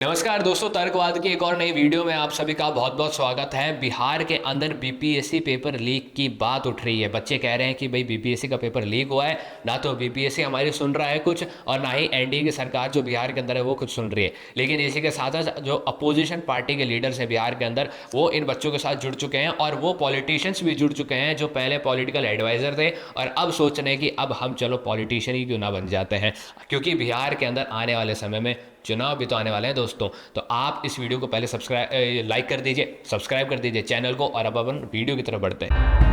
नमस्कार दोस्तों, तर्कवाद की एक और नई वीडियो में आप सभी का बहुत बहुत स्वागत है। बिहार के अंदर बीपीएससी पेपर लीक की बात उठ रही है। बच्चे कह रहे हैं कि भाई बीपीएससी का पेपर लीक हुआ है। ना तो बीपीएससी हमारी सुन रहा है कुछ, और ना ही एनडीए की सरकार जो बिहार के अंदर है वो कुछ सुन रही है। लेकिन इसी के साथ साथ जो अपोजिशन पार्टी के लीडर्स हैं बिहार के अंदर, वो इन बच्चों के साथ जुड़ चुके हैं, और वो पॉलिटिशियंस भी जुड़ चुके हैं जो पहले पॉलिटिकल एडवाइजर थे और अब सोच रहे हैं कि अब हम चलो पॉलिटिशियन ही क्यों ना बन जाते हैं, क्योंकि बिहार के अंदर आने वाले समय में चुनाव भी तो आने वाले हैं दोस्तों। तो आप इस वीडियो को पहले सब्सक्राइब लाइक कर दीजिए, सब्सक्राइब कर दीजिए चैनल को, और अब अपन वीडियो की तरफ बढ़ते हैं।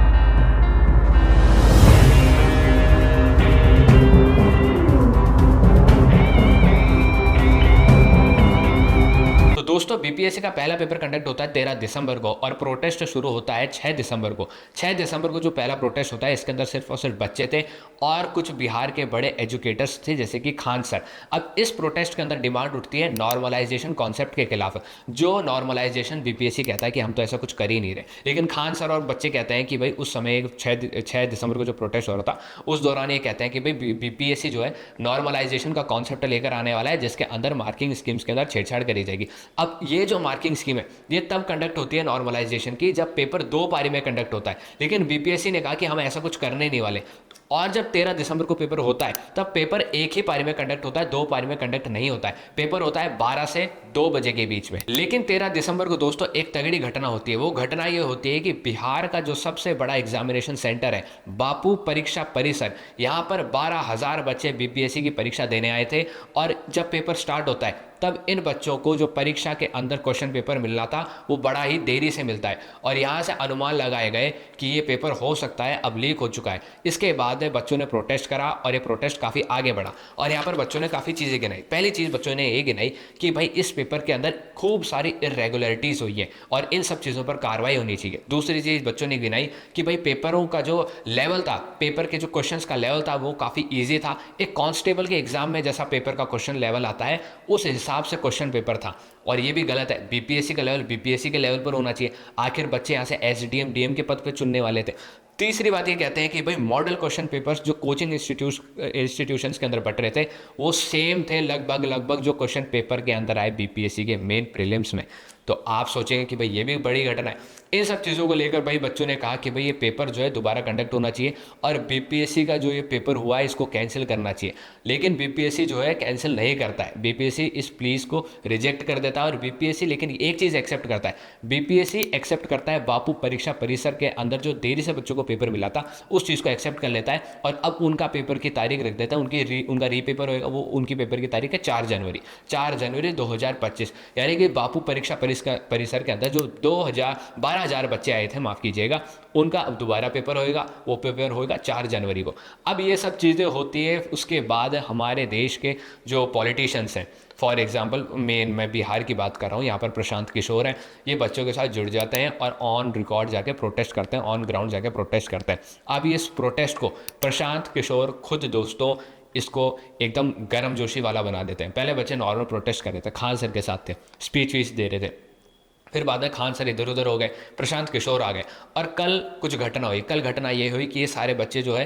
तो दोस्तों, बीपीएससी का पहला पेपर कंडक्ट होता है 13 दिसंबर को, और प्रोटेस्ट शुरू होता है 6 दिसंबर को। 6 दिसंबर को जो पहला प्रोटेस्ट होता है, इसके अंदर सिर्फ और सिर्फ बच्चे थे और कुछ बिहार के बड़े एजुकेटर्स थे, जैसे कि खान सर। अब इस प्रोटेस्ट के अंदर डिमांड उठती है नॉर्मलाइजेशन कॉन्सेप्ट के खिलाफ। जो नॉर्मलाइजेशन बीपीएससी कहता है कि हम तो ऐसा कुछ कर ही नहीं रहे, लेकिन खान सर और बच्चे कहते हैं कि भाई उस समय 6 दिसंबर को जो प्रोटेस्ट हो रहा था, उस दौरान ये कहते हैं कि भाई बीपीएससी जो है नॉर्मलाइजेशन का कॉन्सेप्ट लेकर आने वाला है, जिसके अंदर मार्किंग स्कीम्स के अंदर छेड़छाड़ करी जाएगी। अब ये जो मार्किंग स्कीम है, ये तब कंडक्ट होती है नॉर्मलाइजेशन की जब पेपर 2 पारी में कंडक्ट होता है। लेकिन बीपीएससी ने कहा कि हम ऐसा कुछ करने नहीं वाले, और जब 13 दिसंबर को पेपर होता है तब पेपर एक ही पारी में कंडक्ट होता है, 2 पारी में कंडक्ट नहीं होता है। पेपर होता है 12 से 2 बजे के बीच में। लेकिन 13 दिसंबर को दोस्तों एक तगड़ी घटना होती है। वो घटना ये होती है कि बिहार का जो सबसे बड़ा एग्जामिनेशन सेंटर है, बापू परीक्षा परिसर, यहाँ पर 12,000 बच्चे बीपीएससी की परीक्षा देने आए थे। और जब पेपर स्टार्ट होता है तब इन बच्चों को जो परीक्षा के अंदर क्वेश्चन पेपर मिलना था वो बड़ा ही देरी से मिलता है, और यहाँ से अनुमान लगाए गए कि ये पेपर हो सकता है अब लीक हो चुका है। इसके बाद बच्चों ने प्रोटेस्ट करा, और ये प्रोटेस्ट काफ़ी आगे बढ़ा, और यहाँ पर बच्चों ने काफ़ी चीज़ें गिनाई। पहली चीज़ बच्चों ने ये गिनाई कि भाई इस पेपर के अंदर खूब सारी इरेगुलरिटीज़ हुई है और इन सब चीज़ों पर कार्रवाई होनी चाहिए। दूसरी चीज़ बच्चों ने गिनाई कि भाई पेपरों का जो लेवल था, पेपर के जो क्वेश्चंस का लेवल था वो काफ़ी ईजी था। एक कांस्टेबल के एग्जाम में जैसा पेपर का क्वेश्चन लेवल आता है उस हिसाब से क्वेश्चन पेपर था। और ये भी गलत है, बीपीएससी का लेवल बीपीएससी के लेवल पर होना चाहिए। आखिर बच्चे यहाँ से एसडीएम डीएम के पद पर चुनने वाले थे। तीसरी बात ये कहते हैं कि भाई मॉडल क्वेश्चन पेपर्स जो कोचिंग इंस्टीट्यूशंस के अंदर बट रहे थे वो सेम थे लगभग लगभग जो क्वेश्चन पेपर के अंदर आए बीपीएससी के मेन प्रीलिम्स में। तो आप सोचेंगे कि भाई ये भी बड़ी घटना है। इन सब चीज़ों को लेकर भाई बच्चों ने कहा कि भाई ये पेपर जो है दोबारा कंडक्ट होना चाहिए, और बीपीएससी का जो ये पेपर हुआ है इसको कैंसिल करना चाहिए। लेकिन बीपीएससी जो है कैंसिल नहीं करता है, बीपीएससी इस प्लीज को रिजेक्ट कर देता है। और बीपीएससी लेकिन एक चीज़ एक्सेप्ट करता है, बीपीएससी एक्सेप्ट करता है बापू परीक्षा परिसर के अंदर जो देरी से बच्चों को पेपर मिला था उस चीज़ को एक्सेप्ट कर लेता है, और अब उनका पेपर की तारीख रख देता है। उनका रीपेपर होगा, वो उनकी पेपर की तारीख है 4 जनवरी 2025। यानी कि बापू परीक्षा परिसर के अंदर जो 12,000 बच्चे आए थे, माफ़ कीजिएगा, उनका अब दोबारा पेपर होएगा। वो पेपर होएगा 4 जनवरी को। अब ये सब चीज़ें होती है, उसके बाद हमारे देश के जो पॉलिटिशियंस हैं, फॉर एग्जाम्पल मैं बिहार की बात कर रहा हूँ, यहाँ पर प्रशांत किशोर हैं, ये बच्चों के साथ जुड़ जाते हैं और ऑन रिकॉर्ड जाके प्रोटेस्ट करते हैं, ऑन ग्राउंड जाके प्रोटेस्ट करते हैं। अब इस प्रोटेस्ट को प्रशांत किशोर खुद दोस्तों इसको एकदम गर्म जोशी वाला बना देते हैं। पहले बच्चे नॉर्मल प्रोटेस्ट कर रहे थे, खान सर के साथ थे, स्पीच वीच दे रहे थे। फिर बाद में खान सर इधर उधर हो गए, प्रशांत किशोर आ गए, और कल कुछ घटना हुई। कल घटना ये हुई कि ये सारे बच्चे जो है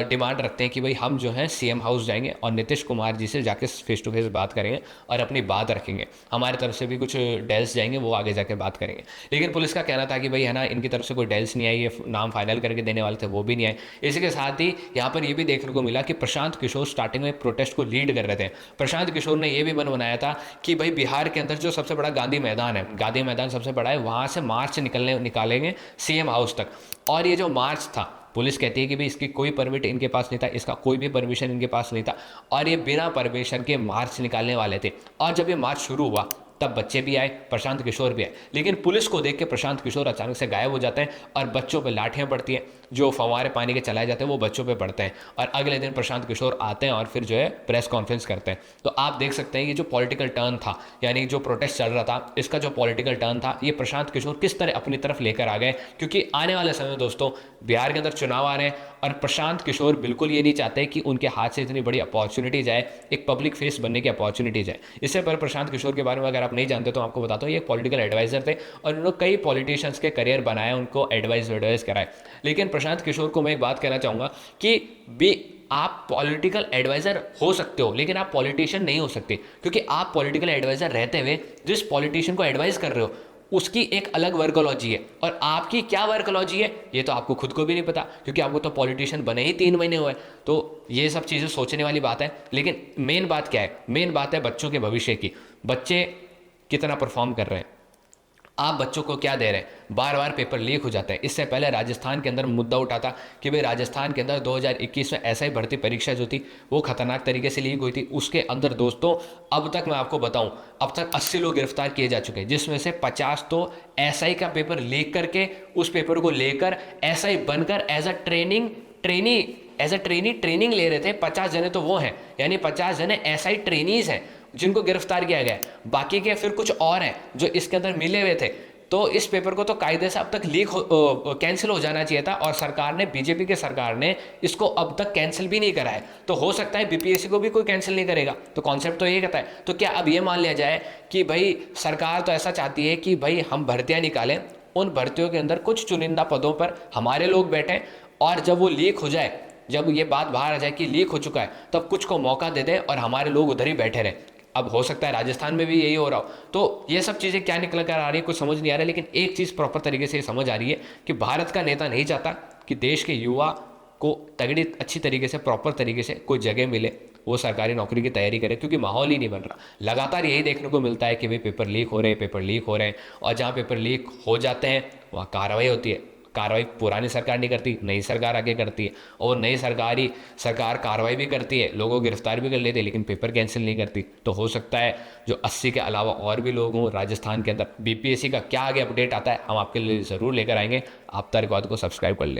डिमांड रखते हैं कि भाई हम जो है सीएम हाउस जाएंगे और नीतीश कुमार जी से जाके फेस टू फेस बात करेंगे और अपनी बात रखेंगे। हमारी तरफ से भी कुछ डेल्स जाएंगे, वो आगे जाके बात करेंगे। लेकिन पुलिस का कहना था कि भाई है ना, इनकी तरफ से कोई डेल्स नहीं आई, ये नाम फाइनल करके देने वाले थे, वो भी नहीं आए। इसी के साथ ही यहाँ पर ये भी देखने को मिला कि प्रशांत किशोर स्टार्टिंग में प्रोटेस्ट को लीड कर रहे थे। प्रशांत किशोर ने ये भी मन बनाया था कि भाई बिहार के अंदर जो सबसे बड़ा गांधी मैदान है, गांधी मैदान सबसे बड़ा है, वहाँ से मार्च निकालेंगे सीएम हाउस तक। और ये जो मार्च था, पुलिस कहती है कि भाई इसकी कोई परमिट इनके पास नहीं था, इसका कोई भी परमिशन इनके पास नहीं था, और ये बिना परमिशन के मार्च निकालने वाले थे। और जब ये मार्च शुरू हुआ तब बच्चे भी आए, प्रशांत किशोर भी आए, लेकिन पुलिस को देख के प्रशांत किशोर अचानक से गायब हो जाते हैं और बच्चों पे लाठियां पड़ती हैं। जो फव्वारे पानी के चलाए जाते हैं वो बच्चों पे पड़ते हैं, और अगले दिन प्रशांत किशोर आते हैं और फिर जो है प्रेस कॉन्फ्रेंस करते हैं। तो आप देख सकते हैं ये जो पॉलिटिकल टर्न था, यानी जो प्रोटेस्ट चल रहा था, इसका जो पॉलिटिकल टर्न था, ये प्रशांत किशोर किस तरह अपनी तरफ लेकर आ गए। क्योंकि आने वाले समय में दोस्तों बिहार के अंदर चुनाव आ रहे हैं, और प्रशांत किशोर बिल्कुल ये नहीं चाहते कि उनके हाथ से इतनी बड़ी अपॉर्चुनिटी जाए, एक पब्लिक फेस बनने की अपॉर्चुनिटी जाए। इससे पर प्रशांत किशोर के बारे में अगर आप नहीं जानते तो आपको बताता हूँ, ये एक पॉलिटिकल एडवाइजर थे और उन्होंने कई पॉलिटिशियंस के करियर बनाए, उनको एडवाइस कराए। लेकिन प्रशांत किशोर को मैं एक बात कहना चाहूँगा कि आप पॉलिटिकल एडवाइज़र हो सकते हो लेकिन आप पॉलिटिशियन नहीं हो सकते, क्योंकि आप पॉलिटिकल एडवाइज़र रहते हुए जिस पॉलिटिशियन को एडवाइस कर रहे हो उसकी एक अलग वर्कोलॉजी है, और आपकी क्या वर्कोलॉजी है ये तो आपको खुद को भी नहीं पता, क्योंकि आपको तो पॉलिटिशियन बने ही 3 महीने हुए। तो ये सब चीज़ें सोचने वाली बात है। लेकिन मेन बात क्या है? मेन बात है बच्चों के भविष्य की। बच्चे कितना परफॉर्म कर रहे हैं, आप बच्चों को क्या दे रहे हैं? बार बार पेपर लीक हो जाता है। इससे पहले राजस्थान के अंदर मुद्दा उठा था कि भाई राजस्थान के अंदर 2021 में ऐसा ही भर्ती परीक्षा जो थी वो खतरनाक तरीके से लीक हुई थी। उसके अंदर दोस्तों अब तक मैं आपको बताऊं, अब तक 80 लोग गिरफ्तार किए जा चुके हैं, जिसमें से 50 तो एसआई का पेपर लीक करके उस पेपर को लेकर एसआई बनकर एज अ ट्रेनी ट्रेनिंग ले रहे थे। 50 जने तो वो हैं, यानी 50 जने एसआई ट्रेनीज हैं जिनको गिरफ्तार किया गया है। बाकी के फिर कुछ और हैं जो इसके अंदर मिले हुए थे। तो इस पेपर को तो कायदे से अब तक कैंसिल हो जाना चाहिए था, और सरकार ने, बीजेपी के सरकार ने इसको अब तक कैंसिल भी नहीं करा है। तो हो सकता है बीपीएससी को भी कोई कैंसिल नहीं करेगा। तो कॉन्सेप्ट तो ये कहता है। तो क्या अब ये मान लिया जाए कि भाई सरकार तो ऐसा चाहती है कि भाई हम भर्तियां निकालें, उन भर्तियों के अंदर कुछ चुनिंदा पदों पर हमारे लोग बैठें, और जब वो लीक हो जाए, जब ये बात बाहर आ जाए कि लीक हो चुका है, तब कुछ को मौका दे दें और हमारे लोग उधर ही बैठे रहें। अब हो सकता है राजस्थान में भी यही हो रहा हो। तो ये सब चीज़ें क्या निकल कर आ रही है कुछ समझ नहीं आ रहा है। लेकिन एक चीज़ प्रॉपर तरीके से समझ आ रही है कि भारत का नेता नहीं चाहता कि देश के युवा को तगड़ी अच्छी तरीके से, प्रॉपर तरीके से कोई जगह मिले, वो सरकारी नौकरी की तैयारी करे, क्योंकि माहौल ही नहीं बन रहा। लगातार यही देखने को मिलता है कि भाई पेपर लीक हो रहे हैं, पेपर लीक हो रहे हैं, और जहाँ पेपर लीक हो जाते हैं वहाँ कार्रवाई होती है। कार्रवाई पुरानी सरकार नहीं करती, नई सरकार आगे करती है, और नई सरकार कार्रवाई भी करती है, लोगों को गिरफ्तार भी कर लेती है, लेकिन पेपर कैंसिल नहीं करती। तो हो सकता है जो 80 के अलावा और भी लोग हों राजस्थान के अंदर। बीपीएससी का क्या आगे अपडेट आता है हम आपके लिए ज़रूर लेकर आएंगे। आप तारिक वाद को सब्सक्राइब कर लें।